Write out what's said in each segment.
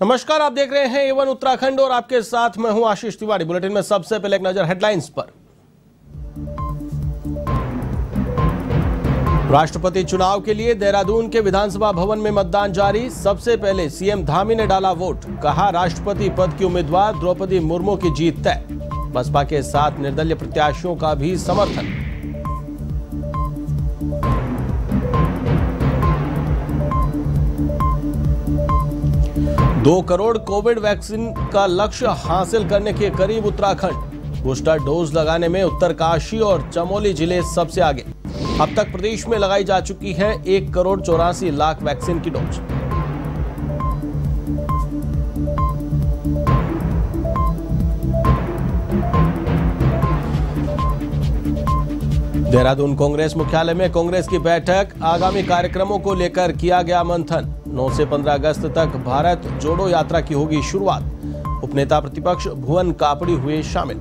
नमस्कार, आप देख रहे हैं A1 उत्तराखंड और आपके साथ मैं हूं आशीष तिवारी। बुलेटिन में सबसे पहले एक नजर हेडलाइंस पर। राष्ट्रपति चुनाव के लिए देहरादून के विधानसभा भवन में मतदान जारी। सबसे पहले सीएम धामी ने डाला वोट। कहा राष्ट्रपति पद की उम्मीदवार द्रौपदी मुर्मू की जीत तय। बसपा के साथ निर्दलीय प्रत्याशियों का भी समर्थन। दो करोड़ कोविड वैक्सीन का लक्ष्य हासिल करने के करीब उत्तराखंड। बूस्टर डोज लगाने में उत्तरकाशी और चमोली जिले सबसे आगे। अब तक प्रदेश में लगाई जा चुकी है 1,84,00,000 वैक्सीन की डोज। देहरादून कांग्रेस मुख्यालय में कांग्रेस की बैठक। आगामी कार्यक्रमों को लेकर किया गया मंथन। 9 से 15 अगस्त तक भारत जोड़ो यात्रा की होगी शुरुआत। उपनेता प्रतिपक्ष भुवन कापड़ी हुए शामिल।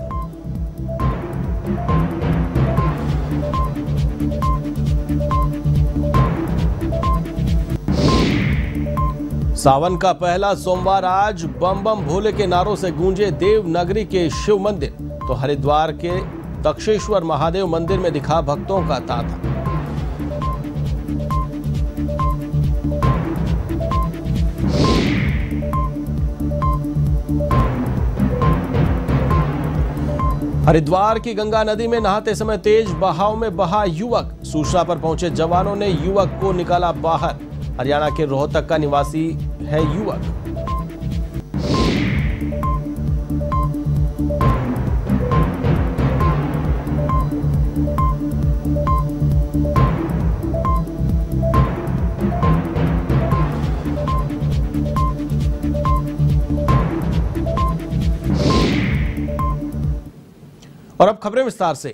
सावन का पहला सोमवार आज बम बम भोले के नारों से गूंजे देवनगरी के शिव मंदिर। तो हरिद्वार के दक्षेश्वर महादेव मंदिर में दिखा भक्तों का तांता। हरिद्वार की गंगा नदी में नहाते समय तेज बहाव में बहा युवक। सूचना पर पहुंचे जवानों ने युवक को निकाला बाहर। हरियाणा के रोहतक का निवासी है युवक। और अब खबरें विस्तार से।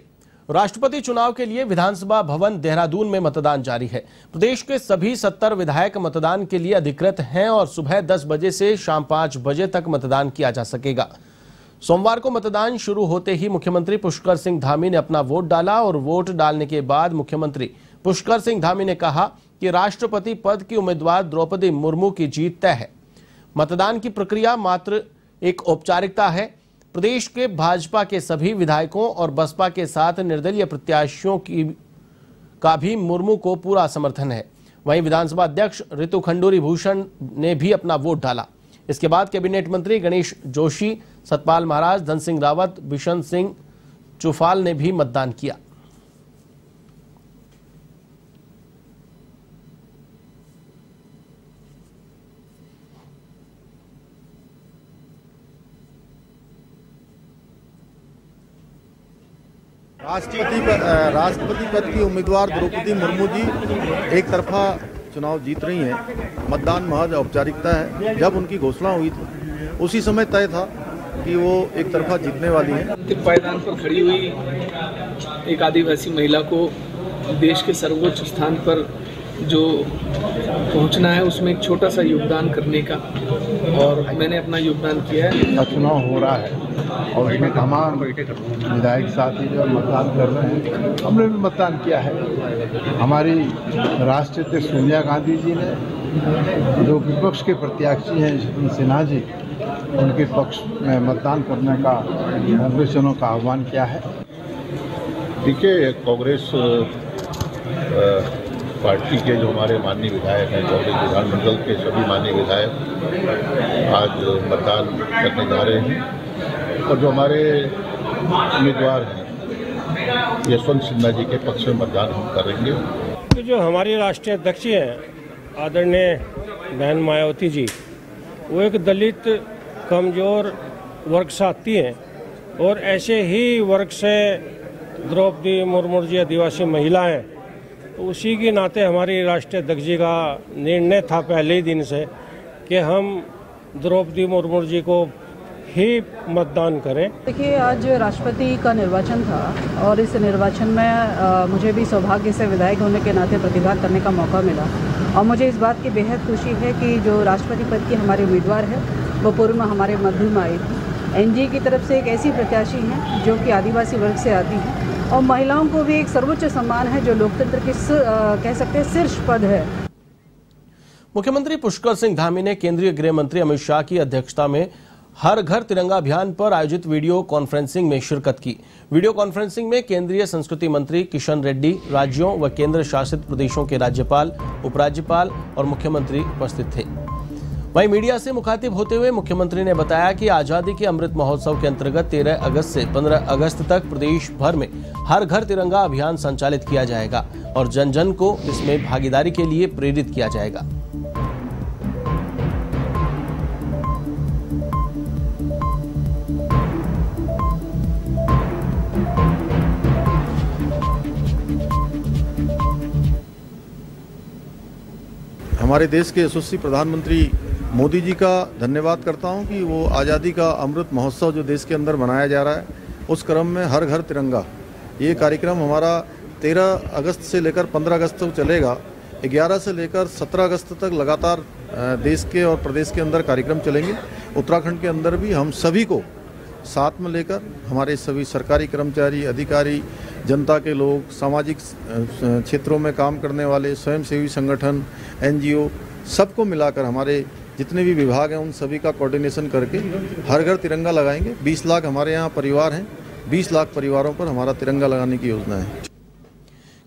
राष्ट्रपति चुनाव के लिए विधानसभा भवन देहरादून में मतदान जारी है। प्रदेश के सभी 70 विधायक मतदान के लिए अधिकृत हैं और सुबह 10 बजे से शाम 5 बजे तक मतदान किया जा सकेगा। सोमवार को मतदान शुरू होते ही मुख्यमंत्री पुष्कर सिंह धामी ने अपना वोट डाला और वोट डालने के बाद मुख्यमंत्री पुष्कर सिंह धामी ने कहा कि राष्ट्रपति पद की उम्मीदवार द्रौपदी मुर्मू की जीत तय है। मतदान की प्रक्रिया मात्र एक औपचारिकता है। प्रदेश के भाजपा के सभी विधायकों और बसपा के साथ निर्दलीय प्रत्याशियों का भी मुर्मू को पूरा समर्थन है। वहीं विधानसभा अध्यक्ष ऋतु खंडूरी भूषण ने भी अपना वोट डाला। इसके बाद कैबिनेट मंत्री गणेश जोशी, सतपाल महाराज, धन सिंह रावत, बिशन सिंह चुफाल ने भी मतदान किया। राष्ट्रपति पद की उम्मीदवार द्रौपदी मुर्मू जी एक तरफा चुनाव जीत रही हैं। मतदान महज औपचारिकता है। जब उनकी घोषणा हुई थी उसी समय तय था कि वो एक तरफा जीतने वाली हैं। अंतिम पायदान पर खड़ी हुई एक आदिवासी महिला को देश के सर्वोच्च स्थान पर जो पहुंचना है उसमें एक छोटा सा योगदान करने का, और मैंने अपना योगदान किया है। चुनाव हो रहा है और इसमें तमाम विधायक साथी जो मतदान कर रहे हैं, हमने भी मतदान किया है। हमारी राष्ट्रीय अध्यक्ष सोनिया गांधी जी ने, जो विपक्ष के प्रत्याशी हैं जसवंत सिन्हा जी, उनके पक्ष में मतदान करने का कांग्रेसियों का आह्वान किया है। देखिए, कांग्रेस पार्टी के जो हमारे माननीय विधायक हैं, कांग्रेस विधानमंडल के सभी माननीय विधायक आज मतदान करने जा रहे हैं और जो हमारे उम्मीदवार हैं यशवंत सिन्हा जी के पक्ष में मतदान हम करेंगे। तो जो हमारी राष्ट्रीय अध्यक्ष हैं आदरणीय बहन मायावती जी, वो एक दलित कमजोर वर्ग से आती हैं और ऐसे ही वर्ग से द्रौपदी मुर्मू जी आदिवासी महिला हैं। तो उसी के नाते हमारी राष्ट्रीय अध्यक्ष जी का निर्णय था पहले ही दिन से कि हम द्रौपदी मुर्मू जी को ही मतदान करें। देखिए, आज राष्ट्रपति का निर्वाचन था और इस निर्वाचन में मुझे भी सौभाग्य से विधायक होने के नाते प्रतिभाग करने का मौका मिला और मुझे इस बात की बेहद खुशी है कि जो राष्ट्रपति पद की हमारी उम्मीदवार है वो पूर्व में हमारे मध्य में आई थी। एनजी की तरफ से एक ऐसी प्रत्याशी हैं जो कि आदिवासी वर्ग से आती है और महिलाओं को भी एक सर्वोच्च सम्मान है जो लोकतंत्र की कह सकते हैं शीर्ष पद है। मुख्यमंत्री पुष्कर सिंह धामी ने केंद्रीय गृह मंत्री अमित शाह की अध्यक्षता में हर घर तिरंगा अभियान पर आयोजित वीडियो कॉन्फ्रेंसिंग में शिरकत की। वीडियो कॉन्फ्रेंसिंग में केंद्रीय संस्कृति मंत्री किशन रेड्डी, राज्यों व केंद्र शासित प्रदेशों के राज्यपाल, उपराज्यपाल और मुख्यमंत्री उपस्थित थे। वहीं मीडिया से मुखातिब होते हुए मुख्यमंत्री ने बताया कि आजादी के अमृत महोत्सव के अंतर्गत 13 अगस्त से 15 अगस्त तक प्रदेश भर में हर घर तिरंगा अभियान संचालित किया जाएगा और जन जन को इसमें भागीदारी के लिए प्रेरित किया जाएगा। हमारे देश के यशस्वी प्रधानमंत्री मोदी जी का धन्यवाद करता हूं कि वो आज़ादी का अमृत महोत्सव जो देश के अंदर मनाया जा रहा है, उस क्रम में हर घर तिरंगा ये कार्यक्रम हमारा 13 अगस्त से लेकर 15 अगस्त तक चलेगा। 11 से लेकर 17 अगस्त तक लगातार देश के और प्रदेश के अंदर कार्यक्रम चलेंगे। उत्तराखंड के अंदर भी हम सभी को साथ में लेकर हमारे सभी सरकारी कर्मचारी, अधिकारी, जनता के लोग, सामाजिक क्षेत्रों में काम करने वाले स्वयंसेवी संगठन, NGO सबको मिलाकर हमारे जितने भी विभाग हैं उन सभी का कोऑर्डिनेशन करके हर घर तिरंगा लगाएंगे। 20 लाख हमारे यहाँ परिवार हैं, 20 लाख परिवारों पर हमारा तिरंगा लगाने की योजना है।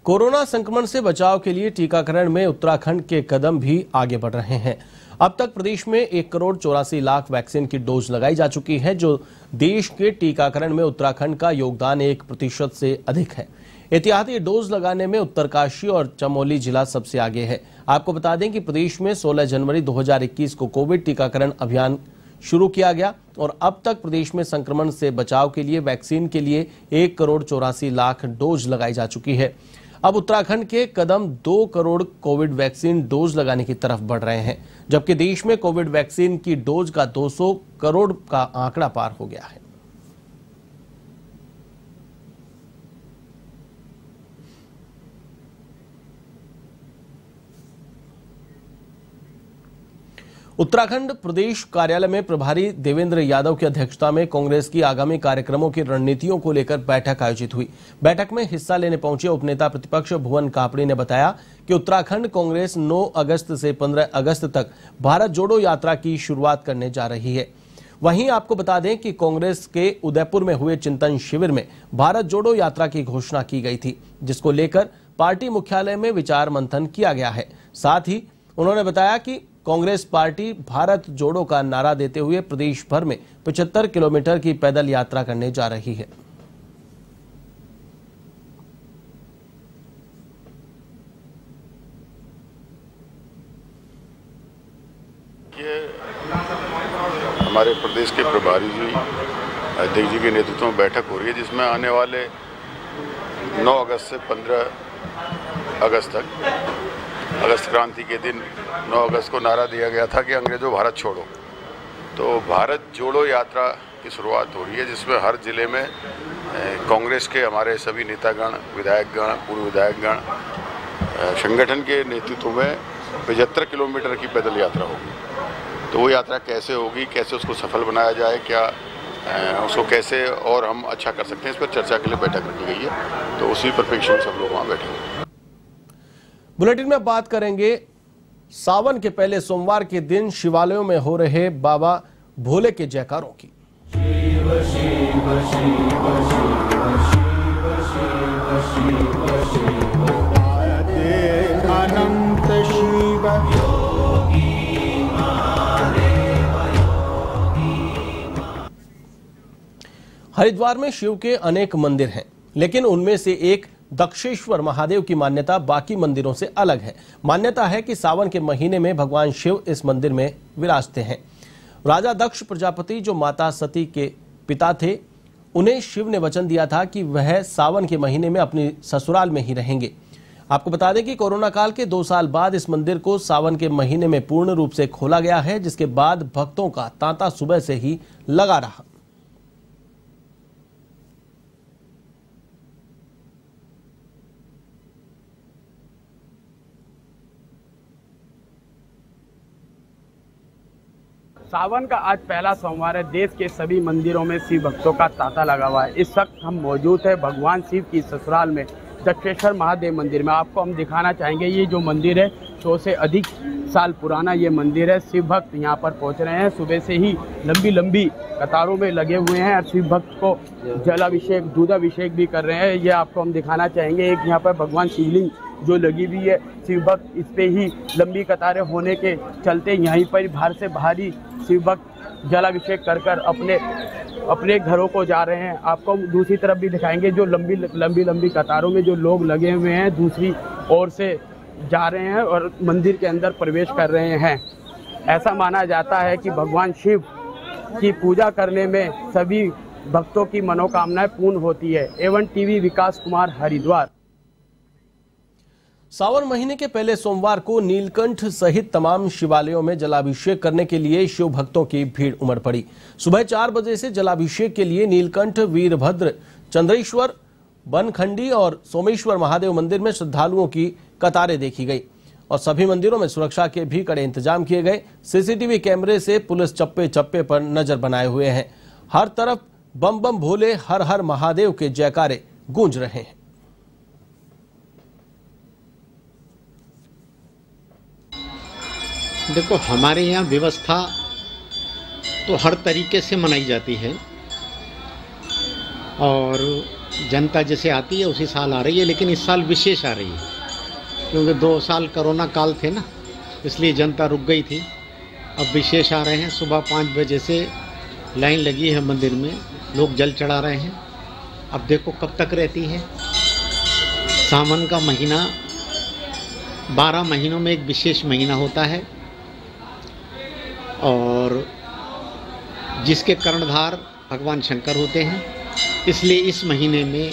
कोरोना संक्रमण से बचाव के लिए टीकाकरण में उत्तराखंड के कदम भी आगे बढ़ रहे हैं। अब तक प्रदेश में 1,84,00,000 वैक्सीन की डोज लगाई जा चुकी है, जो देश के टीकाकरण में उत्तराखंड का योगदान 1% से अधिक है। एहतियाती डोज लगाने में उत्तरकाशी और चमोली जिला सबसे आगे है। आपको बता दें कि प्रदेश में 16 जनवरी 2021 को कोविड टीकाकरण अभियान शुरू किया गया और अब तक प्रदेश में संक्रमण से बचाव के लिए वैक्सीन के लिए 1,84,00,000 डोज लगाई जा चुकी है। अब उत्तराखंड के कदम 2 करोड़ कोविड वैक्सीन डोज लगाने की तरफ बढ़ रहे हैं, जबकि देश में कोविड वैक्सीन की डोज का 200 करोड़ का आंकड़ा पार हो गया है। उत्तराखंड प्रदेश कार्यालय में प्रभारी देवेंद्र यादव की अध्यक्षता में कांग्रेस की आगामी कार्यक्रमों की रणनीतियों को लेकर बैठक आयोजित हुई। बैठक में हिस्सा लेने पहुंचे उपनेता प्रतिपक्ष भुवन कापड़ी ने बताया कि उत्तराखंड कांग्रेस 9 अगस्त से 15 अगस्त तक भारत जोड़ो यात्रा की शुरुआत करने जा रही है। वहीं आपको बता दें कि कांग्रेस के उदयपुर में हुए चिंतन शिविर में भारत जोड़ो यात्रा की घोषणा की गई थी, जिसको लेकर पार्टी मुख्यालय में विचार मंथन किया गया है। साथ ही उन्होंने बताया कि कांग्रेस पार्टी भारत जोड़ो का नारा देते हुए प्रदेश भर में 75 किलोमीटर की पैदल यात्रा करने जा रही है। ये हमारे प्रदेश के प्रभारी जी अध्यक्ष जी के नेतृत्व में बैठक हो रही है, जिसमें आने वाले 9 अगस्त से 15 अगस्त तक अगस्त क्रांति के दिन 9 अगस्त को नारा दिया गया था कि अंग्रेजों भारत छोड़ो। तो भारत जोड़ो यात्रा की शुरुआत हो रही है, जिसमें हर जिले में कांग्रेस के हमारे सभी नेतागण, विधायकगण, पूर्व विधायकगण संगठन के नेतृत्व में 75 किलोमीटर की पैदल यात्रा होगी। तो वो यात्रा कैसे होगी, कैसे उसको सफल बनाया जाए, क्या उसको कैसे और हम अच्छा कर सकते हैं, इस पर चर्चा के लिए बैठक रखी गई है। तो उसी परिप्रेक्ष्य में सब लोग वहाँ बैठेंगे। बुलेटिन में बात करेंगे सावन के पहले सोमवार के दिन शिवालयों में हो रहे बाबा भोले के जयकारों की। शिव शिव शिव शिव शिव शिव शिव अनंत शिव योगी महादेव योगी। हरिद्वार में शिव के अनेक मंदिर हैं, लेकिन उनमें से एक दक्षेश्वर महादेव की मान्यता बाकी मंदिरों से अलग है। मान्यता है कि सावन के महीने में भगवान शिव इस मंदिर में विराजते हैं। राजा दक्ष प्रजापति, जो माता सती के पिता थे, उन्हें शिव ने वचन दिया था कि वह सावन के महीने में अपनी ससुराल में ही रहेंगे। आपको बता दें कि कोरोना काल के 2 साल बाद इस मंदिर को सावन के महीने में पूर्ण रूप से खोला गया है, जिसके बाद भक्तों का तांता सुबह से ही लगा रहा। सावन का आज पहला सोमवार है। देश के सभी मंदिरों में शिव भक्तों का तांता लगा हुआ है। इस वक्त हम मौजूद है भगवान शिव की ससुराल में दक्षेश्वर महादेव मंदिर में। आपको हम दिखाना चाहेंगे, ये जो मंदिर है 100 से अधिक साल पुराना ये मंदिर है। शिव भक्त यहाँ पर पहुँच रहे हैं, सुबह से ही लंबी लंबी कतारों में लगे हुए हैं और शिव भक्त को जलाभिषेक दूधाभिषेक भी कर रहे हैं। ये आपको हम दिखाना चाहेंगे। एक यहाँ पर भगवान शिवलिंग जो लगी हुई है, शिव भक्त इस पे ही लंबी कतारें होने के चलते यहीं पर बाहर से बाहरी शिव भक्त जलाभिषेक कर कर अपने घरों को जा रहे हैं। आपको हम दूसरी तरफ भी दिखाएंगे, जो लंबी कतारों में जो लोग लगे हुए हैं दूसरी ओर से जा रहे हैं और मंदिर के अंदर प्रवेश कर रहे हैं। ऐसा माना जाता है कि भगवान शिव की पूजा करने में सभी भक्तों की मनोकामनाएं पूर्ण होती है। A1 TV विकास कुमार, हरिद्वार। सावन महीने के पहले सोमवार को नीलकंठ सहित तमाम शिवालयों में जलाभिषेक करने के लिए शिव भक्तों की भीड़ उमड़ पड़ी। सुबह 4 बजे से जलाभिषेक के लिए नीलकंठ, वीरभद्र, चंद्रेश्वर, बनखंडी और सोमेश्वर महादेव मंदिर में श्रद्धालुओं की कतारें देखी गई और सभी मंदिरों में सुरक्षा के भी कड़े इंतजाम किए गए। सीसीटीवी कैमरे से पुलिस चप्पे चप्पे पर नजर बनाए हुए हैं। हर तरफ बम बम भोले, हर हर महादेव के जयकारे गूंज रहे हैं। देखो, हमारे यहाँ व्यवस्था तो हर तरीके से मनाई जाती है और जनता जैसे आती है उसी साल आ रही है, लेकिन इस साल विशेष आ रही है क्योंकि 2 साल कोरोना काल थे ना, इसलिए जनता रुक गई थी। अब विशेष आ रहे हैं। सुबह 5 बजे से लाइन लगी है मंदिर में, लोग जल चढ़ा रहे हैं। अब देखो कब तक रहती है। सावन का महीना 12 महीनों में एक विशेष महीना होता है और जिसके कर्णधार भगवान शंकर होते हैं, इसलिए इस महीने में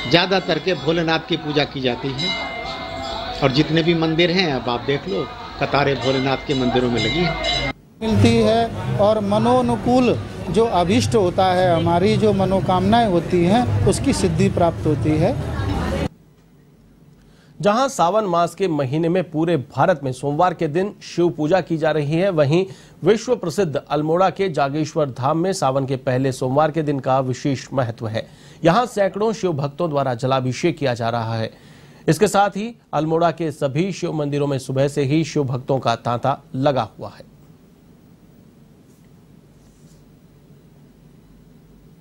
ज़्यादातर के भोलेनाथ की पूजा की जाती है और जितने भी मंदिर हैं अब आप देख लो, कतारें भोलेनाथ के मंदिरों में लगी है। मिलती है और मनोनुकूल जो अभीष्ट होता है, हमारी जो मनोकामनाएं होती हैं उसकी सिद्धि प्राप्त होती है। जहां सावन मास के महीने में पूरे भारत में सोमवार के दिन शिव पूजा की जा रही है, वहीं विश्व प्रसिद्ध अल्मोड़ा के जागेश्वर धाम में सावन के पहले सोमवार के दिन का विशेष महत्व है। यहां सैकड़ों शिव भक्तों द्वारा जलाभिषेक किया जा रहा है। इसके साथ ही अल्मोड़ा के सभी शिव मंदिरों में सुबह से ही शिव भक्तों का तांता लगा हुआ है।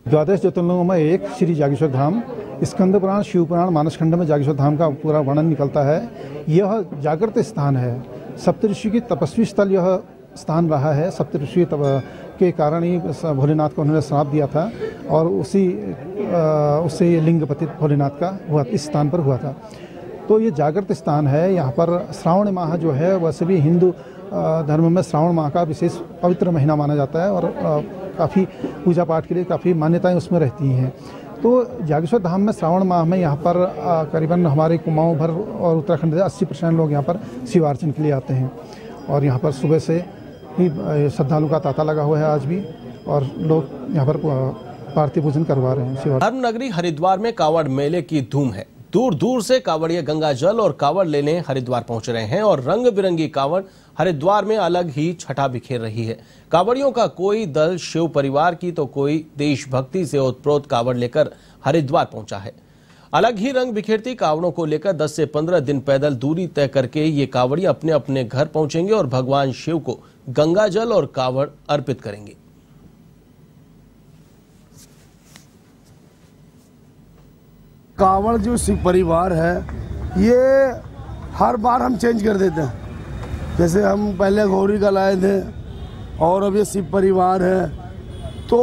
द्वादश ज्योतिर्लिंगों में एक श्री जागेश्वर धाम, स्कंद पुराण, शिव पुराण, मानसखंड में जागेश्वर धाम का पूरा वर्णन निकलता है। यह जागृत स्थान है। सप्तऋषि की तपस्वी स्थल यह स्थान रहा है। सप्तऋषि के कारण ही भोलेनाथ को उन्होंने श्राप दिया था और उससे लिंग पतित भोलेनाथ का हुआ, इस स्थान पर हुआ था। तो ये जागृत स्थान है। यहाँ पर श्रावण माह जो है वैसे भी हिंदू धर्म में श्रावण माह का विशेष पवित्र महीना माना जाता है और काफ़ी पूजा पाठ के लिए काफ़ी मान्यताएं उसमें रहती हैं। तो जागेश्वर धाम में श्रावण माह में यहाँ पर करीबन हमारे कुमाऊं भर और उत्तराखंड से 80% लोग यहाँ पर शिवार्चन के लिए आते हैं और यहाँ पर सुबह से ही श्रद्धालु का तांता लगा हुआ है आज भी और लोग यहाँ पर पार्थिव पूजन करवा रहे हैं। धर्म नगरी हरिद्वार में कांवड़ मेले की धूम है। दूर दूर से कांवड़िए गंगा जल और कांवड़ लेने हरिद्वार पहुंच रहे हैं और रंग बिरंगी कांवड़ हरिद्वार में अलग ही छटा बिखेर रही है। कांवड़ियों का कोई दल शिव परिवार की तो कोई देशभक्ति से ओतप्रोत कांवड़ लेकर हरिद्वार पहुंचा है। अलग ही रंग बिखेरती कांवड़ों को लेकर 10 से 15 दिन पैदल दूरी तय करके ये कांवड़ी अपने अपने घर पहुंचेंगे और भगवान शिव को गंगा जल और कांवड़ अर्पित करेंगे। कांवड़ जो शिव परिवार है ये हर बार हम चेंज कर देते हैं। जैसे हम पहले गौरी का लाए थे और अब ये शिव परिवार है, तो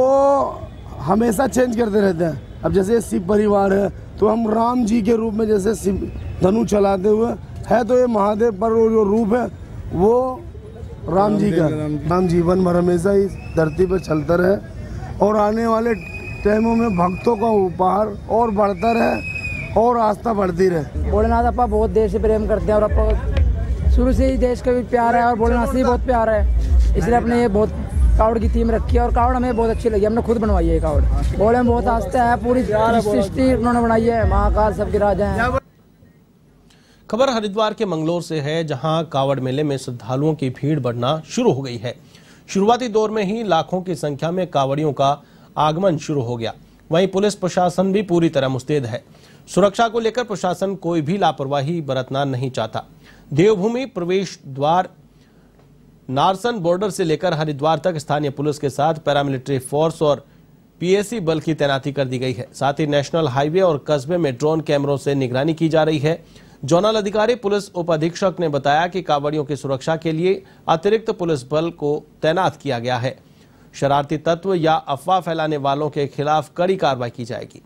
हमेशा चेंज करते रहते हैं। अब जैसे शिव परिवार है तो हम राम जी के रूप में जैसे शिव धनु चलाते हुए है, तो ये महादेव पर जो रूप है वो राम जी का। राम जीवन भर हमेशा इस धरती पर चलता रहे और आने वाले टाइमों में भक्तों का उपहार और बढ़ता रहे और आस्था बढ़ती रहे। भोलेनाथ अपा बहुत देश से प्रेम करते हैं और अपा शुरू से ही देश का भी प्यार है और भोलेनाथ से भी बहुत प्यार है, इसलिए अपने ये बहुत कावड़ की थीम रखी है और कावड़ हमें बहुत अच्छी लगी। हमने खुद बनवाई है कावड़। भोले में बहुत आस्था है, पूरी सृष्टि उन्होंने बनाई है, महाकाल सबके राजा हैं। खबर हरिद्वार के मंगलोर से है, जहां कावड़ मेले में श्रद्धालुओं की भीड़ बढ़ना शुरू हो गई है। शुरुआती दौर में ही लाखों की संख्या में कावड़ियों का आगमन शुरू हो गया। वहीं पुलिस प्रशासन भी पूरी तरह मुस्तैद है। सुरक्षा को लेकर प्रशासन कोई भी लापरवाही बरतना नहीं चाहता। देवभूमि प्रवेश द्वार नारसन बॉर्डर से लेकर हरिद्वार तक स्थानीय पुलिस के साथ पैरामिलिट्री फोर्स और पीएसी बल की तैनाती कर दी गई है। साथ ही नेशनल हाईवे और कस्बे में ड्रोन कैमरों से निगरानी की जा रही है। जोनल अधिकारी पुलिस उप अधीक्षक ने बताया कि कांवड़ियों की सुरक्षा के लिए अतिरिक्त पुलिस बल को तैनात किया गया है। शरारती तत्व या अफवाह फैलाने वालों के खिलाफ कड़ी कार्रवाई की जाएगी।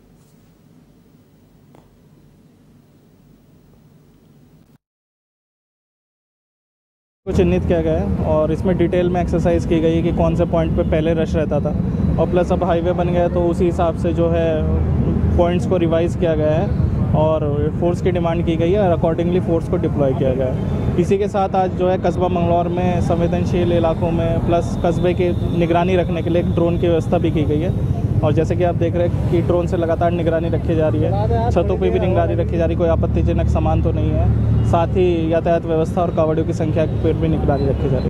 को चिन्हित किया गया है और इसमें डिटेल में एक्सरसाइज की गई है कि कौन से पॉइंट पे पहले रश रहता था और प्लस अब हाईवे बन गया तो उसी हिसाब से जो है पॉइंट्स को रिवाइज किया गया है और फोर्स की डिमांड की गई है और अकॉर्डिंगली फोर्स को डिप्लॉय किया गया है। इसी के साथ आज जो है कस्बा मंगलौर में संवेदनशील इलाकों में प्लस कस्बे की निगरानी रखने के लिए एक ड्रोन की व्यवस्था भी की गई है और जैसे कि आप देख रहे हैं कि ड्रोन से लगातार निगरानी रखी जा रही है। छतों पे भी निगरानी रखी जा रही है, कोई आपत्तिजनक सामान तो नहीं है। साथ ही यातायात व्यवस्था और कांवड़ियों की संख्या पर भी निगरानी रखी जा रही है।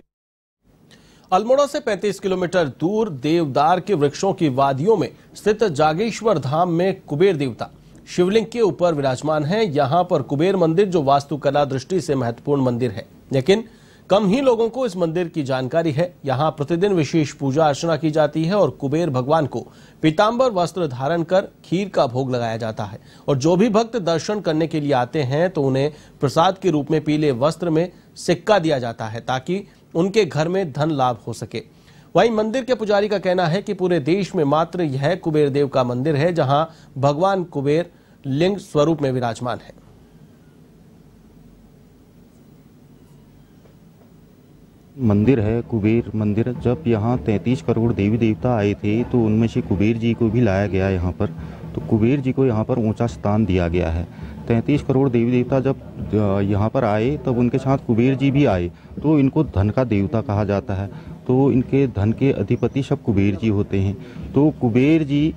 अल्मोड़ा से 35 किलोमीटर दूर देवदार के वृक्षों की वादियों में स्थित जागेश्वर धाम में कुबेर देवता शिवलिंग के ऊपर विराजमान है। यहाँ पर कुबेर मंदिर जो वास्तुकला दृष्टि से महत्वपूर्ण मंदिर है, लेकिन कम ही लोगों को इस मंदिर की जानकारी है। यहाँ प्रतिदिन विशेष पूजा अर्चना की जाती है और कुबेर भगवान को पीतांबर वस्त्र धारण कर खीर का भोग लगाया जाता है और जो भी भक्त दर्शन करने के लिए आते हैं तो उन्हें प्रसाद के रूप में पीले वस्त्र में सिक्का दिया जाता है ताकि उनके घर में धन लाभ हो सके। वहीं मंदिर के पुजारी का कहना है कि पूरे देश में मात्र यह कुबेर देव का मंदिर है जहां भगवान कुबेर लिंग स्वरूप में विराजमान है। मंदिर है कुबेर मंदिर। जब यहाँ 33 करोड़ देवी देवता आए थे तो उनमें से कुबेर जी को भी लाया गया यहाँ पर, तो कुबेर जी को यहाँ पर ऊंचा स्थान दिया गया है। 33 करोड़ देवी देवता जब यहाँ पर आए तब उनके साथ कुबेर जी भी आए, तो इनको धन का देवता कहा जाता है। तो इनके धन के अधिपति सब कुबेर जी होते हैं। तो कुबेर जी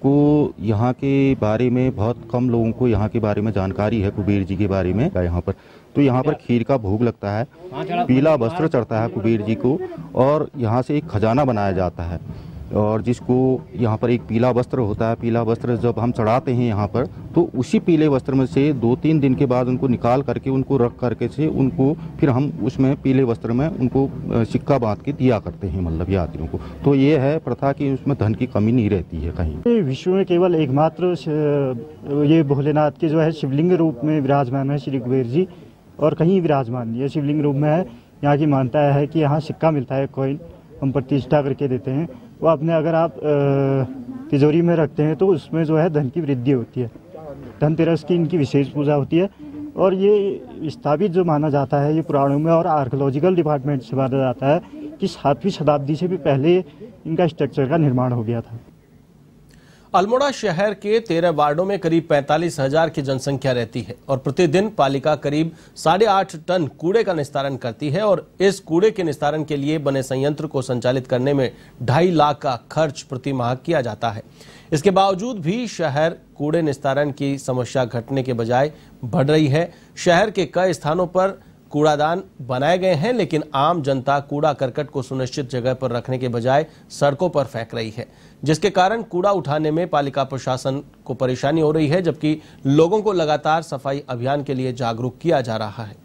को यहाँ के बारे में बहुत कम लोगों को यहाँ के बारे में जानकारी है कुबेर जी के बारे में। यहाँ पर तो यहाँ पर खीर का भोग लगता है, पीला वस्त्र चढ़ता है कुबेर जी को और यहाँ से एक खजाना बनाया जाता है और जिसको यहाँ पर एक पीला वस्त्र होता है। पीला वस्त्र जब हम चढ़ाते हैं यहाँ पर तो उसी पीले वस्त्र में से 2-3 दिन के बाद उनको निकाल करके उनको रख करके से उनको फिर हम उसमें पीले वस्त्र में उनको सिक्का बांध के दिया करते हैं मतलब यात्रियों को। तो ये है प्रथा कि उसमें धन की कमी नहीं रहती है कहीं। विश्व में केवल एकमात्र ये भोलेनाथ के जो है शिवलिंग रूप में विराजमान है श्री कुबेर जी और कहीं विराजमान ये शिवलिंग रूप में है। यहाँ की मान्यता है कि यहाँ सिक्का मिलता है, कॉइन हम प्रतिष्ठा करके देते हैं। वो अपने अगर आप तिजोरी में रखते हैं तो उसमें जो है धन की वृद्धि होती है। धनतेरस की इनकी विशेष पूजा होती है और ये स्थापित जो माना जाता है ये पुराणों में और आर्कियोलॉजिकल डिपार्टमेंट से माना जाता है कि 7वीं शताब्दी से भी पहले इनका स्ट्रक्चर का निर्माण हो गया था। अल्मोड़ा शहर के 13 वार्डों में करीब 45,000 की जनसंख्या रहती है और प्रतिदिन पालिका करीब 8.5 टन कूड़े का निस्तारण करती है और इस कूड़े के निस्तारण के लिए बने संयंत्र को संचालित करने में 2.5 लाख का खर्च प्रति माह किया जाता है। इसके बावजूद भी शहर कूड़े निस्तारण की समस्या घटने के बजाय बढ़ रही है। शहर के कई स्थानों पर कूड़ादान बनाए गए हैं लेकिन आम जनता कूड़ा करकट को सुनिश्चित जगह पर रखने के बजाय सड़कों पर फेंक रही है, जिसके कारण कूड़ा उठाने में पालिका प्रशासन को परेशानी हो रही है, जबकि लोगों को लगातार सफाई अभियान के लिए जागरूक किया जा रहा है।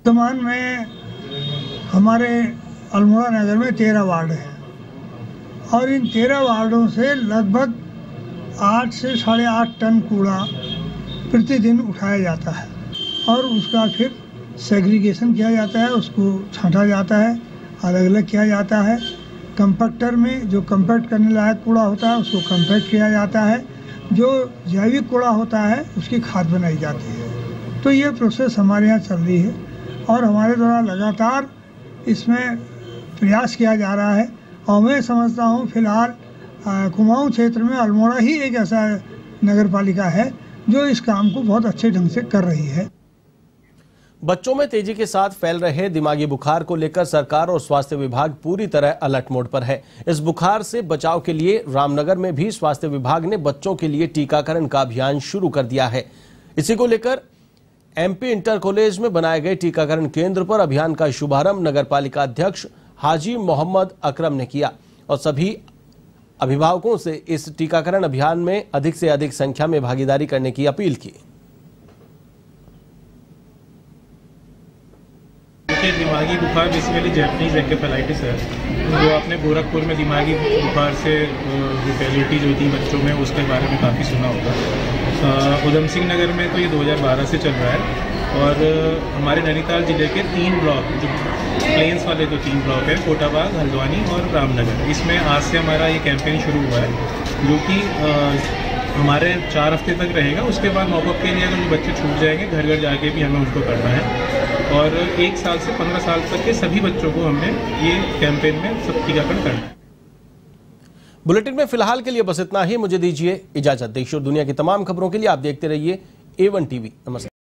वर्तमान में हमारे अल्मोड़ा नगर में 13 वार्ड हैं और इन 13 वार्डों से लगभग 8 से 8.5 टन कूड़ा प्रतिदिन उठाया जाता है और उसका फिर सेग्रीगेशन किया जाता है, उसको छांटा जाता है, अलग अलग किया जाता है। कंपैक्टर में जो कंपैक्ट करने लायक कूड़ा होता है उसको कंपैक्ट किया जाता है, जो जैविक कूड़ा होता है उसकी खाद बनाई जाती है। तो ये प्रोसेस हमारे यहाँ चल रही है और हमारे द्वारा लगातार इसमें प्रयास किया जा रहा है और मैं समझता हूँ फिलहाल कुमाऊं क्षेत्र में अल्मोड़ा ही एक ऐसा नगर पालिका है जो इस काम को बहुत अच्छे ढंग से कर रही है। बच्चों में तेजी के साथ फैल रहे दिमागी बुखार को लेकर सरकार और स्वास्थ्य विभाग पूरी तरह अलर्ट मोड पर है। इस बुखार से बचाव के लिए रामनगर में भी स्वास्थ्य विभाग ने बच्चों के लिए टीकाकरण का अभियान शुरू कर दिया है। इसी को लेकर एमपी इंटर कॉलेज में बनाए गए टीकाकरण केंद्र पर अभियान का शुभारंभ नगर पालिका अध्यक्ष हाजी मोहम्मद अकरम ने किया और सभी अभिभावकों से इस टीकाकरण अभियान में अधिक से अधिक संख्या में भागीदारी करने की अपील की। ये दिमागी बुखार बेसिकली जैपनीज एन्केफेलाइटिस है, जो आपने गोरखपुर में दिमागी बुखार से फैलिटी जो थी बच्चों में उसके बारे में काफ़ी सुना होगा। उधम सिंह नगर में तो ये 2012 से चल रहा है और हमारे नैनीताल ज़िले के 3 ब्लॉक जो प्लेन्स वाले जो 3 ब्लॉक है, कोटाबाग, हल्द्वानी और रामनगर, इसमें आज से हमारा ये कैंपेन शुरू हुआ है जो कि हमारे 4 हफ्ते तक रहेगा। उसके बाद मॉकअप के लिए अगर जो बच्चे छूट जाएंगे घर घर जाके भी हमें उनको करना है और 1 साल से 15 साल तक के सभी बच्चों को हमने ये कैंपेन में सब टीकाकरण करना है। बुलेटिन में फिलहाल के लिए बस इतना ही। मुझे दीजिए इजाजत। देश और दुनिया की तमाम खबरों के लिए आप देखते रहिए A1 TV। नमस्कार।